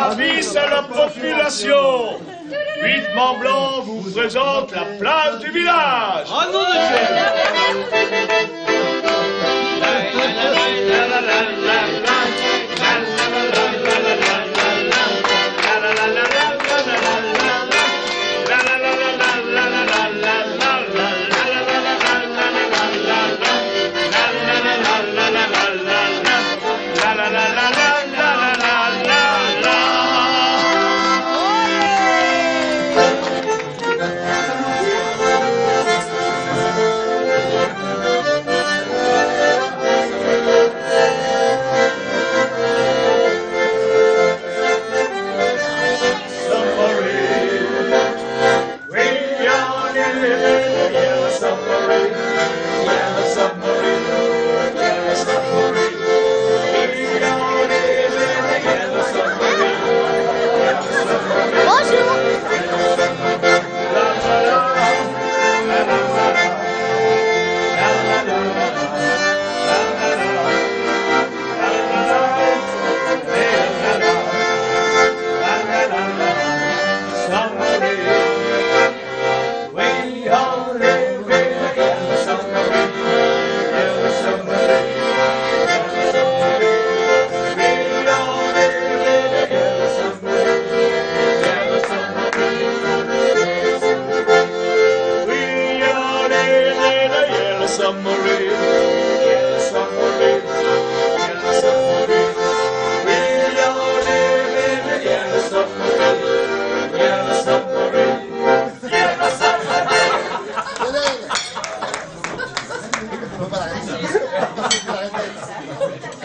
Service à la population. 8 Mont-Blanc vous présente la place du village. Oh non de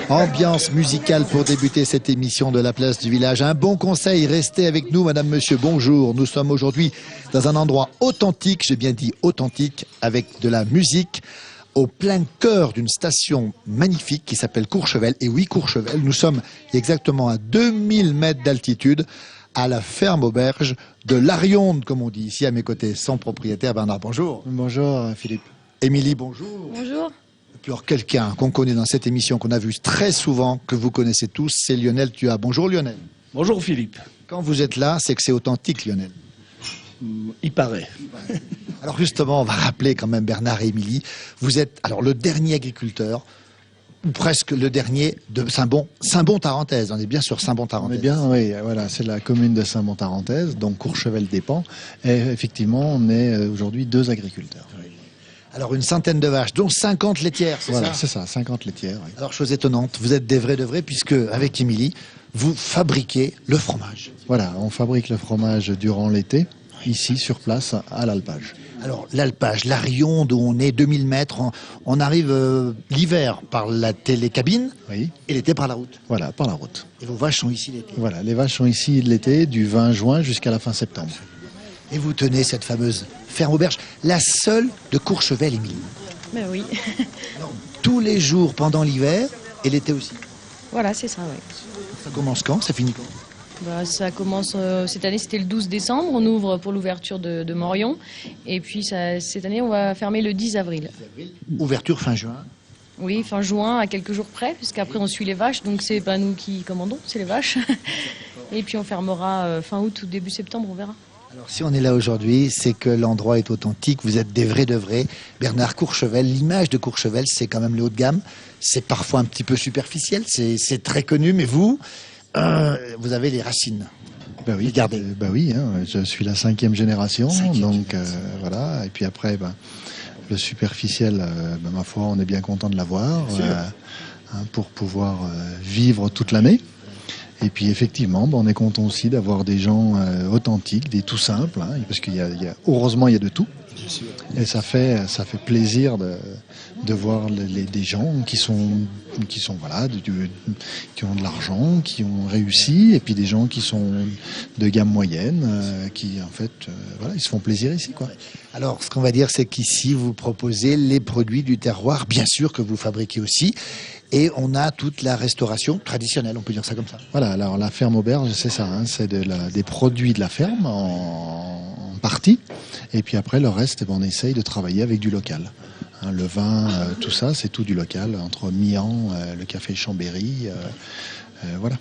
Ambiance musicale pour débuter cette émission de la place du village. Un bon conseil, restez avec nous, madame, monsieur, bonjour. Nous sommes aujourd'hui dans un endroit authentique, j'ai bien dit authentique, avec de la musique, au plein cœur d'une station magnifique qui s'appelle Courchevel. Et oui, Courchevel, nous sommes exactement à 2000 mètres d'altitude, à la ferme auberge de l'Arionde, comme on dit ici à mes côtés. Son propriétaire, Bernard, bonjour. Bonjour Philippe. Émilie, bonjour. Bonjour. Et puis alors, quelqu'un qu'on connaît dans cette émission, qu'on a vu très souvent, que vous connaissez tous, c'est Lionel Thuat. Bonjour Lionel. Bonjour Philippe. Quand vous êtes là, c'est que c'est authentique, Lionel. Il paraît. Alors justement, on va rappeler quand même Bernard et Émilie. Vous êtes alors le dernier agriculteur, ou presque le dernier de Saint-Bon-Tarentaise. On est bien sur Saint-Bon-Tarentaise. On est bien, oui, voilà, c'est la commune de Saint-Bon-Tarentaise, donc Courchevel dépend. Et effectivement, on est aujourd'hui 2 agriculteurs. Oui. Alors une centaine de vaches, dont 50 laitières, c'est voilà, ça? C'est ça, 50 laitières. Oui. Alors chose étonnante, vous êtes des vrais de vrais, puisque avec Émilie, vous fabriquez le fromage. Voilà, on fabrique le fromage durant l'été, ici sur place à l'alpage. Alors l'alpage, l'Arionde où on est 2000 mètres, on arrive l'hiver par la télécabine, oui. Et l'été par la route. Voilà, par la route. Et vos vaches sont ici l'été. Voilà, les vaches sont ici l'été, du 20 juin jusqu'à la fin septembre. Et vous tenez cette fameuse ferme auberge, la seule de Courchevel, Émilie. Ben oui. Alors, tous les jours pendant l'hiver et l'été aussi. Voilà, c'est ça, oui. Ça commence quand? Ça finit quand? Bah, ça commence, cette année c'était le 12 décembre, on ouvre pour l'ouverture de Morion. Et puis cette année on va fermer le 10 avril. Ouverture fin juin. Oui, fin juin à quelques jours près, puisqu'après on suit les vaches, donc c'est pas nous qui commandons, c'est les vaches. Et puis on fermera fin août ou début septembre, on verra. Alors si on est là aujourd'hui, c'est que l'endroit est authentique, vous êtes des vrais de vrais. Bernard, Courchevel, l'image de Courchevel, c'est quand même le haut de gamme. C'est parfois un petit peu superficiel, c'est très connu, mais vous avez les racines. Ben oui, regardez. Ben oui, hein, je suis la 5e génération, donc voilà. Et puis après, le superficiel, ma foi, on est bien content de l'avoir pour pouvoir vivre toute l'année. Et puis effectivement, on est content aussi d'avoir des gens authentiques, des tout simples, hein, parce heureusement il y a de tout. Et ça fait plaisir de voir des gens qui sont voilà, qui ont de l'argent, qui ont réussi, et puis des gens qui sont de gamme moyenne, qui en fait voilà, ils se font plaisir ici, quoi. Alors ce qu'on va dire, c'est qu'ici vous proposez les produits du terroir, bien sûr que vous fabriquez aussi. Et on a toute la restauration traditionnelle, on peut dire ça comme ça. Voilà, alors la ferme auberge, c'est ça, hein, c'est des produits de la ferme en partie. Et puis après, le reste, on essaye de travailler avec du local. Hein, le vin, tout ça, c'est tout du local, entre Mian, le café Chambéry, voilà.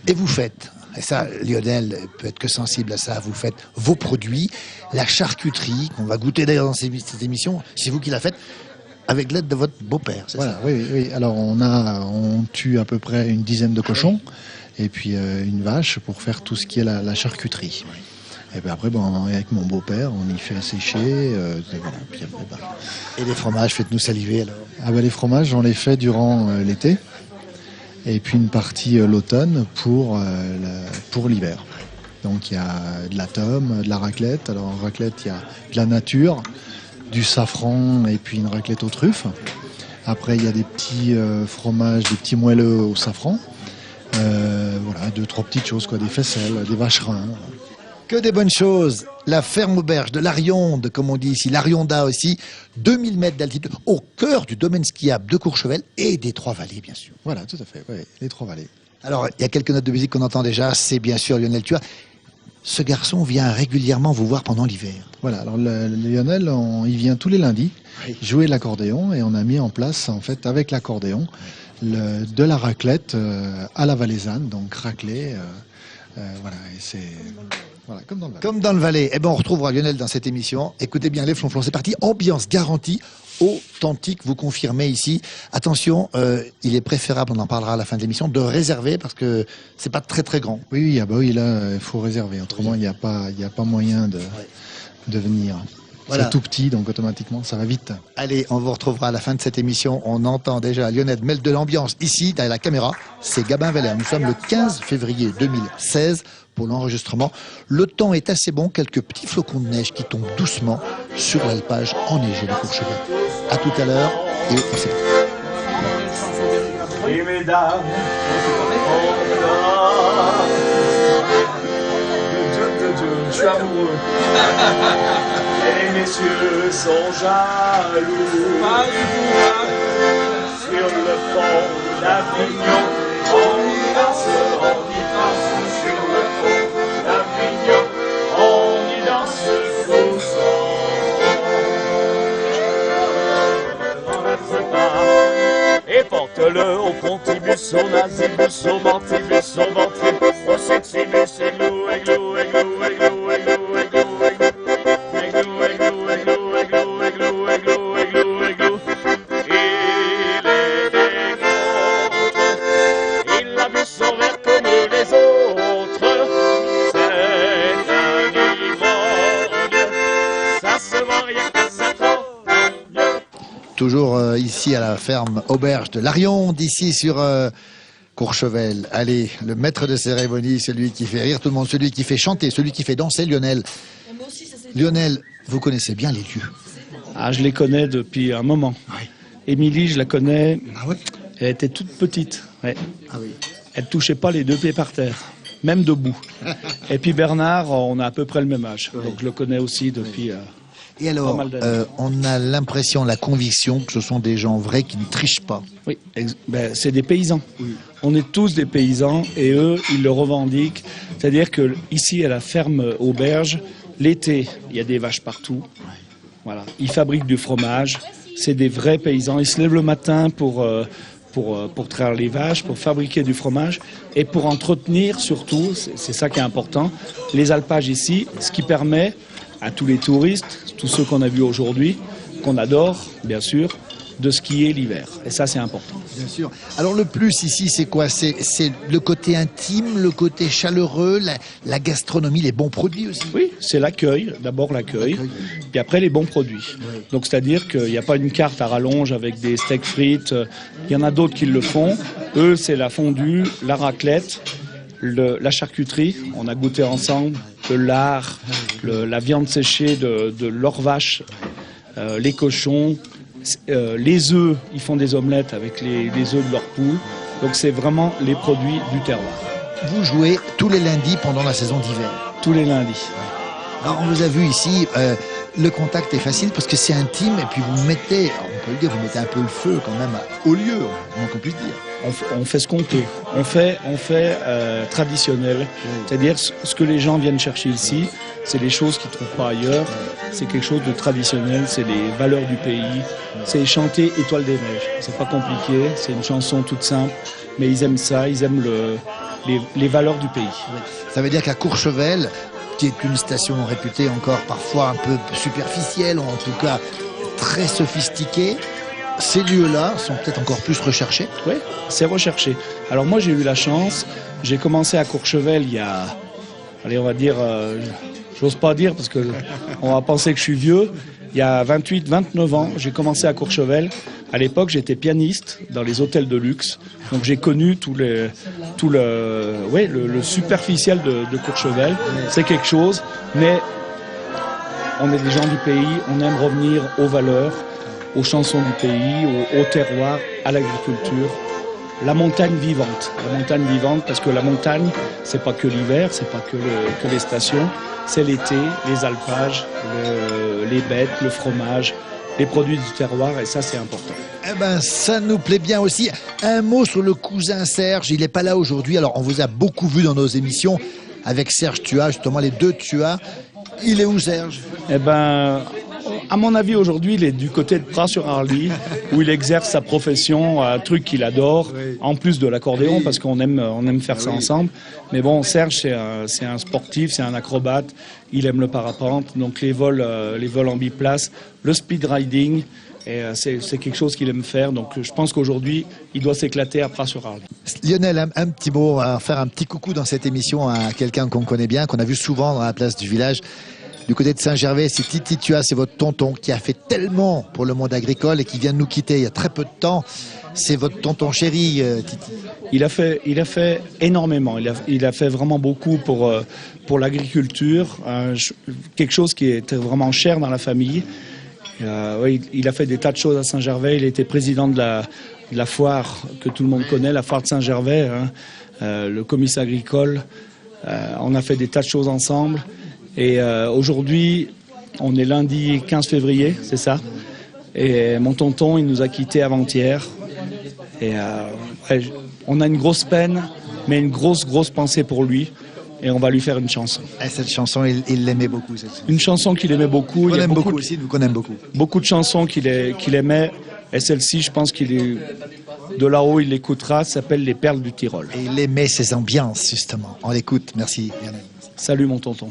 Et vous faites Et ça, Lionel peut être que sensible à ça. Vous faites vos produits, la charcuterie, qu'on va goûter d'ailleurs dans cette émission, c'est vous qui la faites, avec l'aide de votre beau-père, c'est Voilà, ça? oui. Alors on tue à peu près une dizaine de cochons et puis une vache pour faire tout ce qui est la charcuterie. Et puis après, avec mon beau-père, on y fait sécher. Voilà. Puis après, Et les fromages, faites-nous saliver alors. les fromages, on les fait durant l'été. Et puis une partie l'automne pour l'hiver. Donc il y a de la tome, de la raclette. Alors en raclette, il y a de la nature, du safran et puis une raclette aux truffes. Après, il y a des petits fromages, des petits moelleux au safran. Voilà, 2-3 petites choses, quoi, des faisselles, des vacherins. Que des bonnes choses. La ferme auberge de l'Arionde, comme on dit ici, l'Arionda aussi, 2000 mètres d'altitude, au cœur du domaine skiable de Courchevel et des Trois-Vallées, bien sûr. Voilà, tout à fait, ouais, les Trois-Vallées. Alors, il y a quelques notes de musique qu'on entend déjà, c'est bien sûr Lionel Tuat. Ce garçon vient régulièrement vous voir pendant l'hiver. Voilà, alors Lionel, il vient tous les lundis jouer de l'accordéon et on a mis en place, en fait, avec l'accordéon, de la raclette à la valaisanne, donc raclée. Voilà, et c'est... Voilà, comme dans le Valais. Comme dans le Valais. Eh ben, on retrouvera Lionel dans cette émission. Écoutez bien les flonflons, c'est parti. Ambiance garantie, authentique, vous confirmez ici. Attention, il est préférable, on en parlera à la fin de l'émission, de réserver parce que c'est pas très très grand. Oui, là, il faut réserver. Autrement, il n'y a pas moyen de venir. Voilà. C'est tout petit, donc automatiquement, ça va vite. Allez, on vous retrouvera à la fin de cette émission. On entend déjà Lionel mettre de l'ambiance ici, derrière la caméra. C'est Gabin Valère. Nous sommes le 15 février 2016 pour l'enregistrement. Le temps est assez bon. Quelques petits flocons de neige qui tombent doucement sur l'alpage enneigé de Courchevel. À tout à l'heure et on s'écoute. Et mesdames, je suis amoureux. Les messieurs sont jaloux. Sur le pont d'Avignon, on y danse, sur le pont d'Avignon, on y danse tous et porte-le au pontibus, au nazibus, au mantibus, au ventribus, au sexibus, églou, églou, églou, églou, églou, églou, églou, églou, églou, églou, églou, églou, églou, églou. Il est des nôtres, il a bu son verre comme les autres. C'est un ivrogne, ça se voit rien qu'à sa campagne. Toujours ici à la ferme auberge de l'Arionde, ici sur Courchevel. Allez, le maître de cérémonie, celui qui fait rire tout le monde, celui qui fait chanter, celui qui fait danser, Lionel. Lionel, vous connaissez bien les lieux. Ah, je les connais depuis un moment. Émilie, je la connais. Ah ouais? Elle était toute petite. Ouais. Ah oui. Elle touchait pas les deux pieds par terre, même debout. Et puis Bernard, on a à peu près le même âge. Donc je le connais aussi depuis... Et alors, Pas mal d'années. on a l'impression, la conviction que ce sont des gens vrais qui ne trichent pas. Oui, c'est des paysans. On est tous des paysans et eux, ils le revendiquent. C'est-à-dire que ici, à la ferme auberge, l'été, il y a des vaches partout. Voilà. Ils fabriquent du fromage. C'est des vrais paysans. Ils se lèvent le matin pour traire les vaches, pour fabriquer du fromage et pour entretenir surtout, c'est ça qui est important, les alpages ici, ce qui permet à tous les touristes, tous ceux qu'on a vus aujourd'hui, qu'on adore, bien sûr, de skier l'hiver. Et ça, c'est important. Bien sûr. Alors le plus ici, c'est quoi? C'est le côté intime, le côté chaleureux, la gastronomie, les bons produits aussi. Oui, c'est l'accueil, d'abord l'accueil, puis après les bons produits. Donc c'est-à-dire qu'il n'y a pas une carte à rallonge avec des steaks frites, il y en a d'autres qui le font. Eux, c'est la fondue, la raclette, la charcuterie, on a goûté ensemble, le lard, la viande séchée de leur vache, les cochons, les œufs, ils font des omelettes avec les œufs de leur poule. Donc c'est vraiment les produits du terroir. Vous jouez tous les lundis pendant la saison d'hiver. Tous les lundis. Alors on vous a vu ici, le contact est facile parce que c'est intime et puis vous mettez, on peut le dire, vous mettez un peu le feu quand même au lieu, moins qu'on puisse dire. On fait ce qu'on peut. On fait traditionnel. C'est-à-dire ce que les gens viennent chercher ici, c'est des choses qu'ils ne trouvent pas ailleurs. C'est quelque chose de traditionnel, c'est les valeurs du pays. C'est chanter Étoile des Neiges. C'est pas compliqué, c'est une chanson toute simple, mais ils aiment ça, ils aiment les valeurs du pays. Ça veut dire qu'à Courchevel, qui est une station réputée encore parfois un peu superficielle, ou en tout cas très sophistiquée, ces lieux-là sont peut-être encore plus recherchés. Oui, c'est recherché. Alors moi j'ai eu la chance, j'ai commencé à Courchevel il y a, allez on va dire, j'ose pas dire parce que on va penser que je suis vieux, il y a 28-29 ans, j'ai commencé à Courchevel. À l'époque j'étais pianiste dans les hôtels de luxe, donc j'ai connu le superficiel de Courchevel, c'est quelque chose, mais on est des gens du pays, on aime revenir aux valeurs, aux chansons du pays, au terroir, à l'agriculture. La montagne vivante parce que la montagne, c'est pas que l'hiver, c'est pas que les stations, c'est l'été, les alpages, les bêtes, le fromage, les produits du terroir, et ça c'est important. Eh ben, ça nous plaît bien aussi. Un mot sur le cousin Serge, il n'est pas là aujourd'hui, alors on vous a beaucoup vu dans nos émissions avec Serge Tuat, justement les deux Tuat. Il est où Serge? Eh ben, à mon avis, aujourd'hui, il est du côté de Pras-sur-Arly, où il exerce sa profession, un truc qu'il adore, en plus de l'accordéon, parce qu'on aime faire ça ensemble. Mais bon, Serge, c'est un sportif, c'est un acrobate, il aime le parapente, donc les vols en biplace, le speed riding, et c'est quelque chose qu'il aime faire. Donc je pense qu'aujourd'hui, il doit s'éclater à Pras-sur-Arly. Lionel, un petit mot, faire un petit coucou dans cette émission à quelqu'un qu'on connaît bien, qu'on a vu souvent dans la place du village. Du côté de Saint-Gervais, c'est Titi Tuat, c'est votre tonton qui a fait tellement pour le monde agricole et qui vient de nous quitter il y a très peu de temps. C'est votre tonton chéri, Titi. Il a fait énormément. Il a fait vraiment beaucoup pour l'agriculture, quelque chose qui était vraiment cher dans la famille. Oui, il a fait des tas de choses à Saint-Gervais. Il était président de la foire que tout le monde connaît, la foire de Saint-Gervais, le comice agricole. On a fait des tas de choses ensemble. Et aujourd'hui, on est lundi 15 février, c'est ça. Et mon tonton, il nous a quittés avant-hier. Et on a une grosse peine, mais une grosse pensée pour lui. Et on va lui faire une chanson. Et cette chanson, il l'aimait beaucoup. Cette chanson. Une chanson qu'il aimait beaucoup. On aime beaucoup aussi, nous qu'on aime beaucoup. Beaucoup de chansons qu'il aimait. Et celle-ci, je pense qu'il est de là-haut, il l'écoutera. Ça s'appelle Les Perles du Tyrol. Et il aimait ces ambiances, justement. On l'écoute. Merci, Lionel. Salut, mon tonton.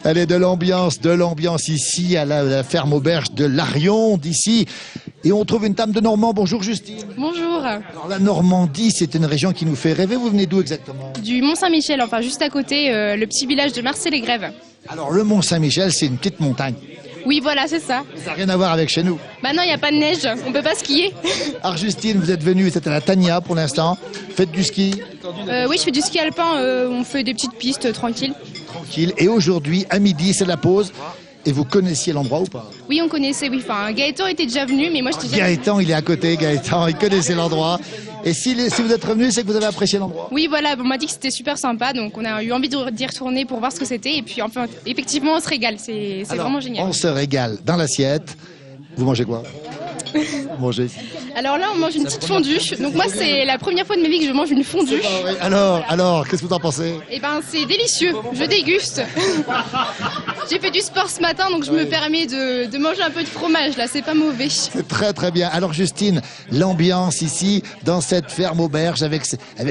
Allez, de l'ambiance ici à la ferme auberge de Larion d'ici. Et on trouve une table de Normand. Bonjour Justine. Bonjour. Alors la Normandie, c'est une région qui nous fait rêver. Vous venez d'où exactement? Du Mont-Saint-Michel, enfin juste à côté, le petit village de Marcel-les-Grèves. Alors le Mont-Saint-Michel, c'est une petite montagne. Oui, voilà, c'est ça. Ça n'a rien à voir avec chez nous. Bah non, il n'y a pas de neige, on peut pas skier. Alors Justine, vous êtes venue, c'était à la Tania pour l'instant. Faites du ski. Oui, je fais du ski alpin, on fait des petites pistes tranquilles. Tranquille. Et aujourd'hui, à midi, c'est la pause. Et vous connaissiez l'endroit ou pas? Oui, on connaissait, oui. Enfin, Gaëtan était déjà venu, mais moi je t'ai jamais... Gaëtan, il est à côté, Gaëtan, il connaissait l'endroit. Et si vous êtes revenu, c'est que vous avez apprécié l'endroit? Oui, voilà, on m'a dit que c'était super sympa, donc on a eu envie d'y retourner pour voir ce que c'était. Et puis, enfin, effectivement, on se régale, c'est vraiment génial. On se régale dans l'assiette. Vous mangez quoi? Vous mangez ici. Alors là, on mange une petite fondue. Donc moi, c'est la première fois de ma vie que je mange une fondue. Alors, qu'est-ce que vous en pensez? Eh ben, c'est délicieux. Je déguste. J'ai fait du sport ce matin, donc je me permets de manger un peu de fromage. Là, c'est pas mauvais. C'est très très bien. Alors Justine, l'ambiance ici, dans cette ferme auberge, avec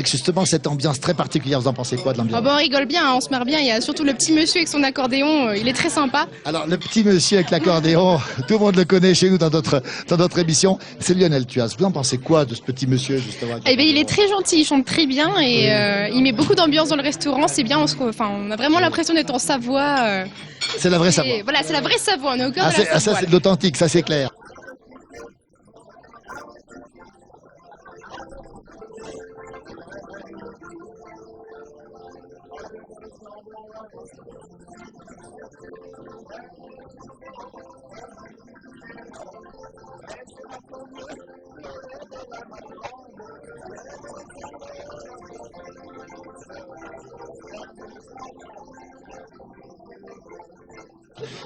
justement cette ambiance très particulière, vous en pensez quoi de l'ambiance? Ah bon, on rigole bien, hein, on se marre bien. Il y a surtout le petit monsieur avec son accordéon, il est très sympa. Alors le petit monsieur avec l'accordéon, tout le monde le connaît chez nous dans notre émission, c'est Lionel Tuas. Vous en pensez quoi de ce petit monsieur justement? Eh ben, il est très gentil, il chante très bien et il met beaucoup d'ambiance dans le restaurant. C'est bien, on a vraiment l'impression d'être en Savoie. C'est la vraie Savoie. Voilà, c'est la vraie Savoie, on est au cœur de la Savoie. Ça c'est de l'authentique, ça c'est clair.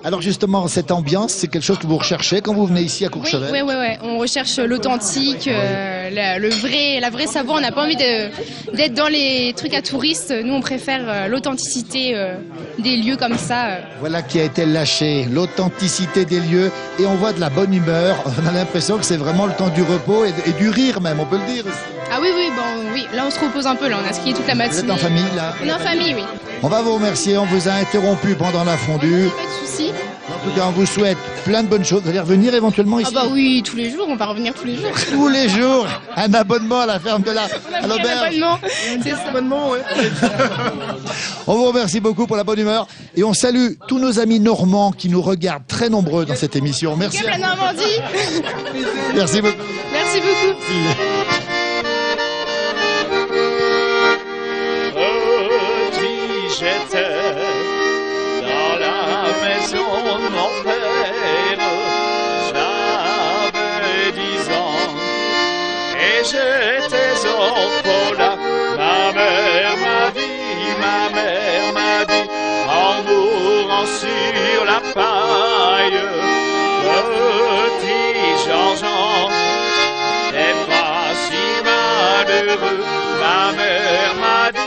Alors justement, cette ambiance, c'est quelque chose que vous recherchez quand vous venez ici à Courchevel? Oui. On recherche l'authentique, la vraie Savoie. On n'a pas envie d'être dans les trucs à touristes. Nous, on préfère l'authenticité des lieux comme ça. Voilà qui a été lâché, l'authenticité des lieux. Et on voit de la bonne humeur. On a l'impression que c'est vraiment le temps du repos et du rire même, on peut le dire. Ah oui, oui. Là, on se repose un peu. Là, on a skié toute la matinée. Vous êtes en famille, là? On est en famille, oui. On va vous remercier. On vous a interrompu pendant la fondue. Pas de souci. En tout cas, on vous souhaite plein de bonnes choses. Vous allez revenir éventuellement ici? Ah bah oui, tous les jours. On va revenir tous les jours. Tous les jours, un abonnement à la ferme de la On a pris un abonnement. C'est ça. On vous remercie beaucoup pour la bonne humeur et on salue tous nos amis normands qui nous regardent très nombreux dans cette émission. Merci. Vive la Normandie. Merci beaucoup. Merci beaucoup. Petit, j'étais dans la maison de mon père. J'avais 10 ans et j'étais au là. Ma mère m'a dit, en mourant sur la paille, petit Jean-Jean, t'es pas si malheureux. Ma mère m'a dit,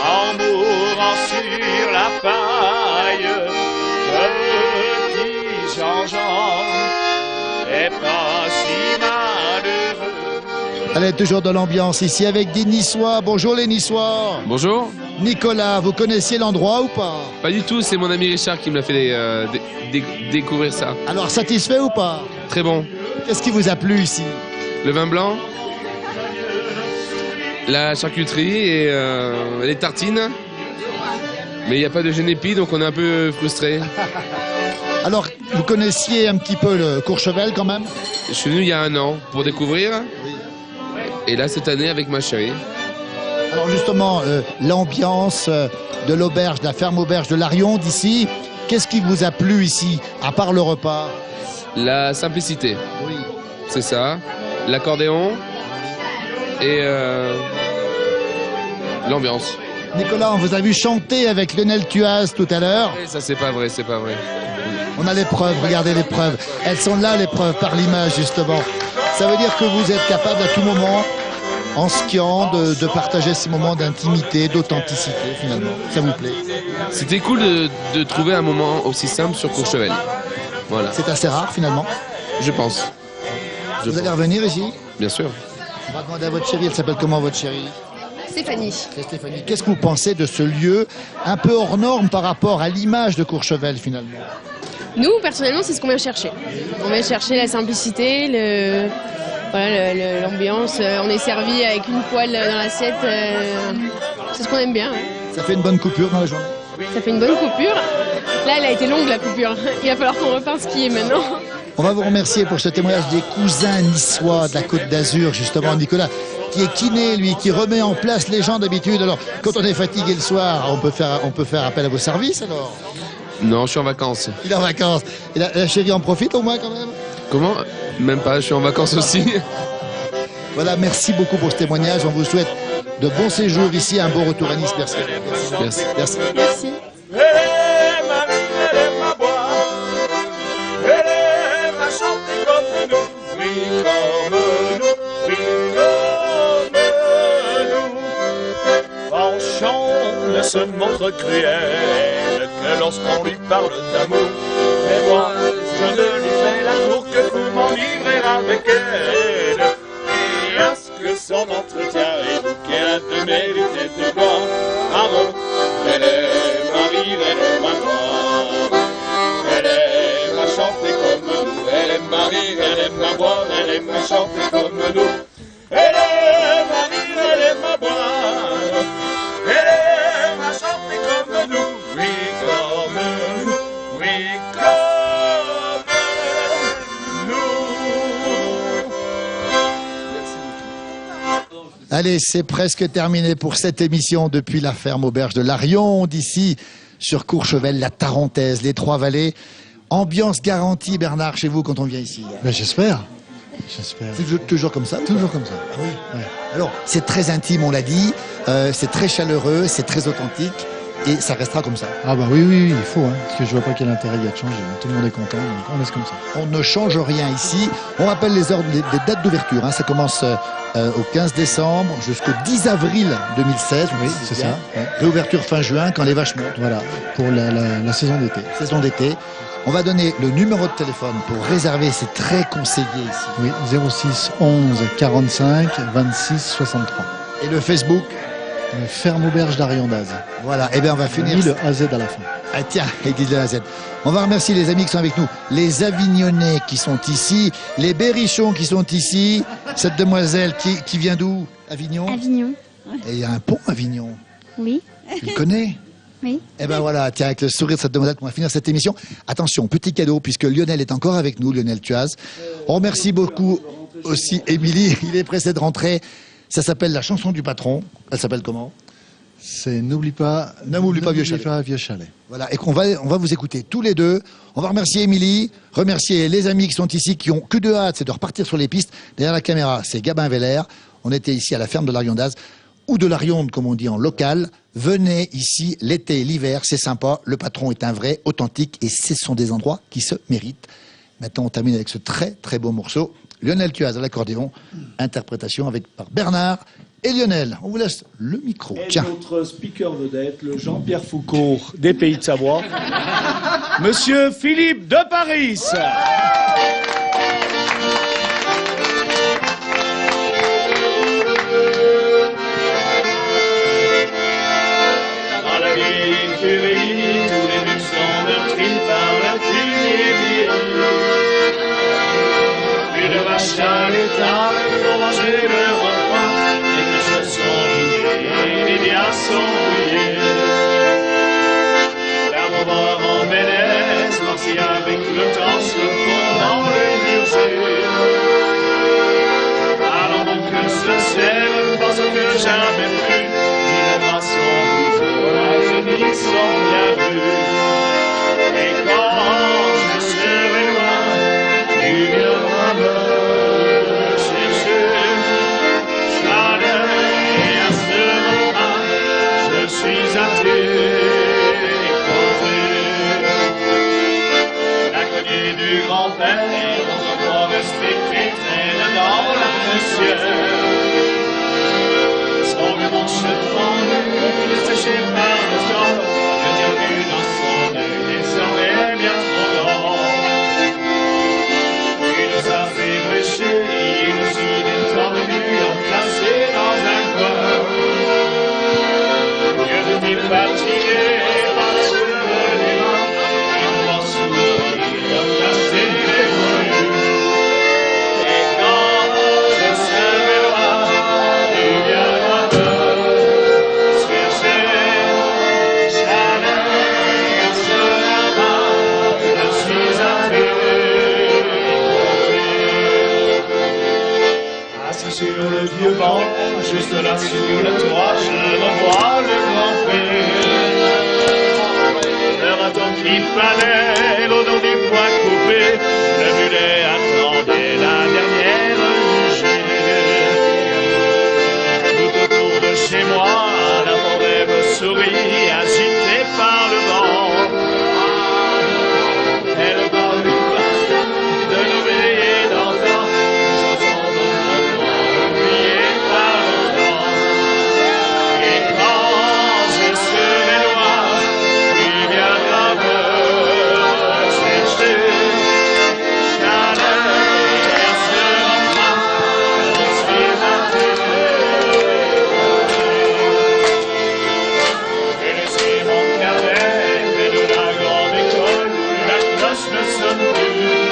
en mourant sur la paille, petit Jean-Jean, t'es pas si malheureux. Allez, toujours de l'ambiance ici avec des Niçois. Bonjour les Niçois. Bonjour. Nicolas, vous connaissiez l'endroit ou pas? Pas du tout, c'est mon ami Richard qui me l'a fait découvrir ça. Alors, satisfait ou pas? Très bon. Qu'est-ce qui vous a plu ici? Le vin blanc, la charcuterie et les tartines. Mais il n'y a pas de génépi, donc on est un peu frustré. Alors, vous connaissiez un petit peu le Courchevel quand même? Je suis venu il y a 1 an pour découvrir. Et là, cette année, avec ma chérie. Alors justement, l'ambiance de l'auberge, de la ferme auberge de Larion d'ici, qu'est-ce qui vous a plu ici, à part le repas? La simplicité, Oui. c'est ça. L'accordéon et l'ambiance. Nicolas, on vous a vu chanter avec Lionel Tuas tout à l'heure. Et ça, c'est pas vrai, c'est pas vrai. On a les preuves, regardez les preuves. Elles sont là, les preuves, par l'image justement. Ça veut dire que vous êtes capable à tout moment, en skiant, de partager ces moments d'intimité, d'authenticité finalement. Ça vous plaît? C'était cool de trouver un moment aussi simple sur Courchevel. Voilà, C'est assez rare finalement. je pense. Vous allez revenir ici? Bien sûr. On va demander à votre chérie, elle s'appelle comment votre chérie? Stéphanie. C'est Stéphanie. Qu'est-ce que vous pensez de ce lieu un peu hors norme par rapport à l'image de Courchevel finalement? Nous, personnellement, c'est ce qu'on vient chercher. On vient chercher la simplicité, l'ambiance. On est servi avec une poêle dans l'assiette. C'est ce qu'on aime bien. Ouais. Ça fait une bonne coupure dans la journée? Ça fait une bonne coupure. Là, elle a été longue, la coupure. Il va falloir qu'on reparte skier maintenant. On va vous remercier pour ce témoignage des cousins niçois de la Côte d'Azur, justement, Nicolas, qui est kiné, lui, qui remet en place les gens d'habitude. Alors, quand on est fatigué le soir, on peut faire appel à vos services, alors? Non, je suis en vacances. Il est en vacances. Et la chérie en profite au moins, quand même? Comment? Même pas, je suis en vacances aussi. Voilà, merci beaucoup pour ce témoignage. On vous souhaite de bons séjours ici, un bon retour à Nice. Merci. Merci. Merci. Merci. Elle aime ma vie, elle aime ma boire. Elle aime à chanter comme nous, oui comme nous, oui comme nous. Penchant ne se montre cruel que lorsqu'on lui parle d'amour. Mais moi, je ne lui fais l'amour que pour m'enivrer avec elle. Et à ce que son entretien évoquait un de mérité de moi. Bravo, elle est ma rire, elle est ma gloire. Elle aime à chanter comme nous. Elle aime ma rire, elle aime ma boire. Elle aime à chanter comme nous. Elle aime ma rire, elle aime ma boire. Elle aime à chanter comme nous. Oui, comme nous. Oui, comme nous. Allez, c'est presque terminé pour cette émission depuis la ferme auberge de Larion, d'ici sur Courchevel, la Tarentaise, les Trois-Vallées. Ambiance garantie, Bernard, chez vous quand on vient ici. Ben, j'espère. J'espère. Toujours comme ça? Toujours comme ça. Ah oui. Ouais. Alors, c'est très intime, on l'a dit, c'est très chaleureux, c'est très authentique, et ça restera comme ça. Ah bah oui, il faut, hein, parce que je vois pas quel intérêt il y a de changer. Tout le monde est content, donc on laisse comme ça. On ne change rien ici. On rappelle les dates d'ouverture. Hein. Ça commence au 15 décembre jusqu'au 10 avril 2016. Oui, c'est ça. Ouais. Réouverture fin juin quand les vaches montent. Voilà, pour la saison d'été. Saison d'été. On va donner le numéro de téléphone pour réserver. C'est très conseillé ici. Oui, 06 11 45 26 63. Et le Facebook. Ferme auberge d'Ariandaz. Voilà. Et bien on va finir. Le AZ à la fin. Ah tiens, ils disent de la Z. On va remercier les amis qui sont avec nous, les Avignonnais qui sont ici, les Berrichons qui sont ici, cette demoiselle qui vient d'où? Avignon. Avignon. Et il y a un pont Avignon. Oui. Tu le connais? Oui. Eh ben voilà, tiens, avec le sourire de cette demoiselle, on va finir cette émission. Attention, petit cadeau, puisque Lionel est encore avec nous, Lionel Tuaz. On remercie beaucoup aussi Émilie, il est pressé de rentrer. Ça s'appelle La chanson du patron. Elle s'appelle comment? C'est N'oublie pas Vieux Chalet. Voilà, et qu'on va vous écouter tous les deux. On va remercier Émilie, remercier les amis qui sont ici, qui ont que de hâte, c'est de repartir sur les pistes. Derrière la caméra, c'est Gabin Veller. On était ici à la ferme de l'Ariondaz, ou de l'Arionde, comme on dit en local. Venez ici l'été et l'hiver, c'est sympa. Le patron est un vrai, authentique, et ce sont des endroits qui se méritent. Maintenant, on termine avec ce très très beau morceau. Lionel Tuaz à l'accordéon, interprétation par Bernard et Lionel. On vous laisse le micro. Et Tiens. notre speaker vedette, le Jean-Pierre Foucault des Pays de Savoie, Monsieur Philippe de Paris. Dans la ville curie, tous les buts sont meurtris par la fumée. Plus de vaches à l'étable pour manger le repas. Les cloches sont vidées, les biens sont brouillés. L'amour mort en bénesse, noirci avec le temps, se fond dans le budget. Alors donc que se sève, parce que jamais plus, les bras sont brisés, les genoux sont bien vus. Et quand je serai loin, tu viendras me chercher. Chalet, à ce moment, je suis à tes côtés. La cognée du grand-père, autrefois respectée, traîne dans la poussière. Son vieux manche tendue, séché par le temps, le diable dans son œil, désormais bien trop grand. Il nous a fait brécher, il nous y est entendu, enplacé dans un coin. juste là sous la toit, je revois le grand pré. Le raton qui planait, l'odeur du bois coupé, le mulet attendait la dernière bougie. Tout autour de chez moi, la forêt me sourit, agitée par le vent. Elle parle de nos veillées d'antan, chansons d'autrefois oubliées par longtemps. Et quand je serai loin, il viendra me chercher. Chaleur sera pas, on s'y va. J'ai laissé mon carnet près de la grande école où la cloche ne sonne plus.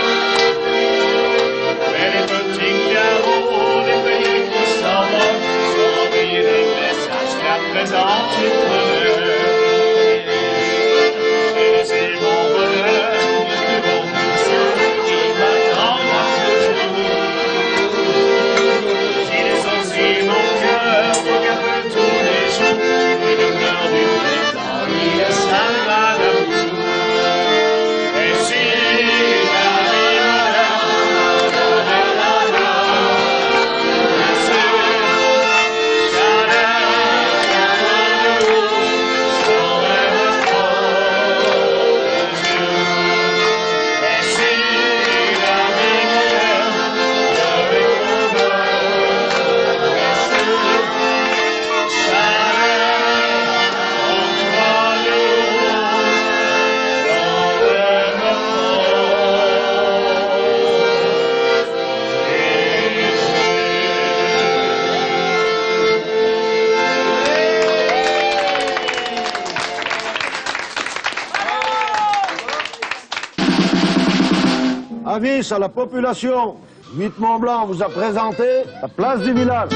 Mais les petits carreaux des pays qui s'envolent sont remplis de messages qu'à présent tu connais. J'ai laissé mon bonheur, mon message qui m'attendra toujours. J'y laisse aussi mon cœur pour garder tous les jours et le cœur du printemps, il est sa madame. Et si la vie me Avis à la population, 8 Mont Blanc vous a présenté la place du village.